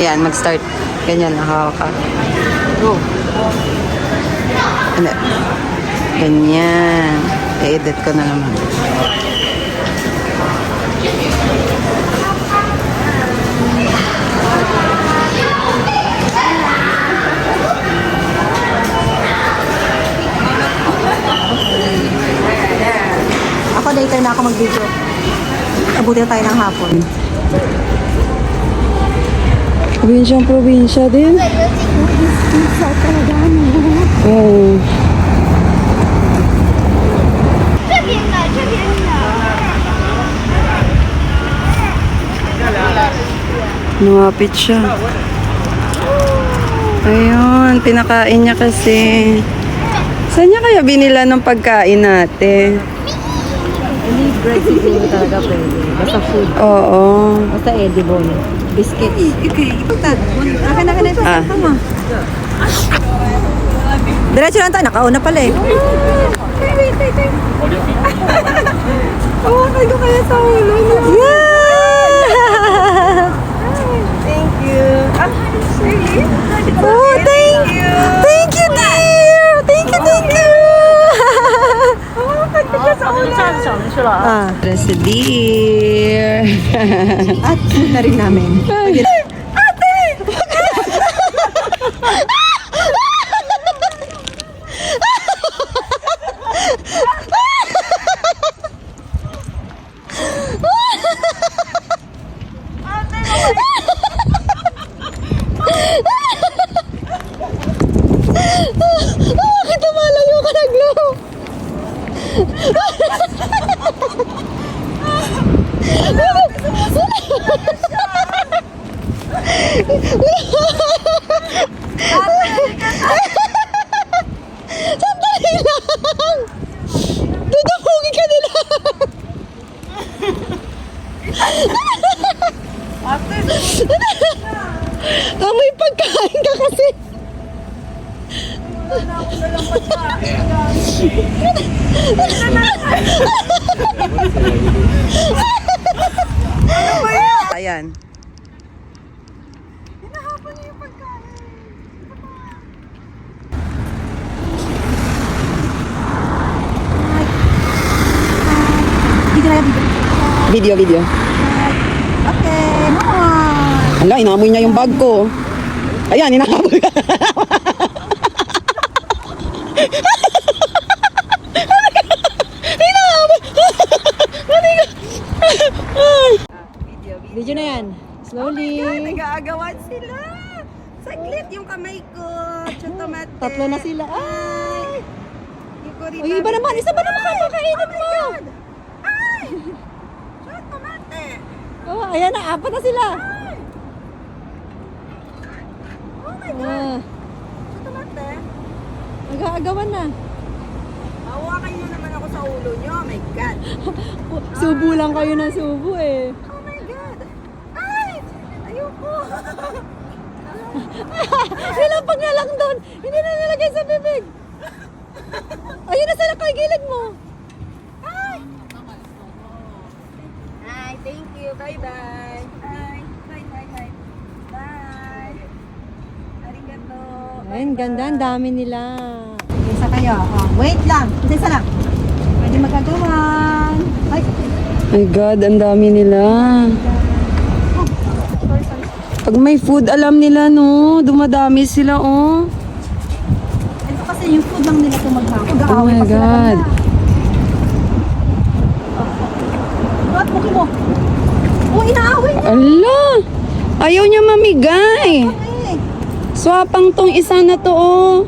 Ayan, mag-start. Ganyan, hawak ka. Go. Ano? Ganyan. I-edit ko na naman. Ako later na ako mag-video. Abutin tayo ng hapon. Probinsya din. Pizza talaga ano. Oo. Lumapit siya. Ayun, pinakain niya kasi. Saan niya kaya binila ng pagkain natin? Libre siguro talaga pwede. Basta food. Oo. Basta edible. Biscuit. Okay. Akin na ito. Ah. Tama. Diretso lang tayo. Nakauna pala eh. Wait. Oh, kayo kaya sa ulo. Yeah! Thank you. Really? Oh, thank you. Thank you, dear. Thank you. Oh, pagkita sa ulo. Dress dear. At food na rin namin. Bakit malayo ka naglo? Sandali lang! Dudumugin ka nila! May pagkain ka kasi! Ayan. Hinahapan niyo yung pagkain. Video. Okay, naman. Ala, inamoy niya yung bag ko. Ayan, inamoy. Video na yan. Slowly. Nag-aagawan sila. Saglit yung kamay ko. Chutomate. Tatlo na sila. Ay! Yung kurita. Uy, iba naman. Isa ba naman kapakainin mo? Ay! Chutomate. Oh, ayan na. Apat na sila. Oh my God. Ah, Chutomate. nag-aagawan na. Hawakan nyo naman ako sa ulo nyo. Oh my God. Subo lang kayo ng subo eh. Oh my God. Ay! Ayoko. Nilapag na lang doon. Hindi na nilagay sa bibig. Ayun na sa gilid mo. Hi, thank you. Bye-bye. Bye. Bye. Arigato. Ayun, ganda. Ang dami nila. Isa kayo. Oh, wait lang. Isa lang. Pwede magkagawan. Ay. My God, ang dami nila. Pag may food, alam nila, no? Dumadami sila, oh. Ito kasi yung food lang nila tumaghang. Oh my God. What? Buki mo. Oh, inaaway niya. Ala! Ayaw niya mamigay. Eh. Swapang tong isa na to, oh.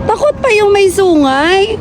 Takot pa yung may sungay.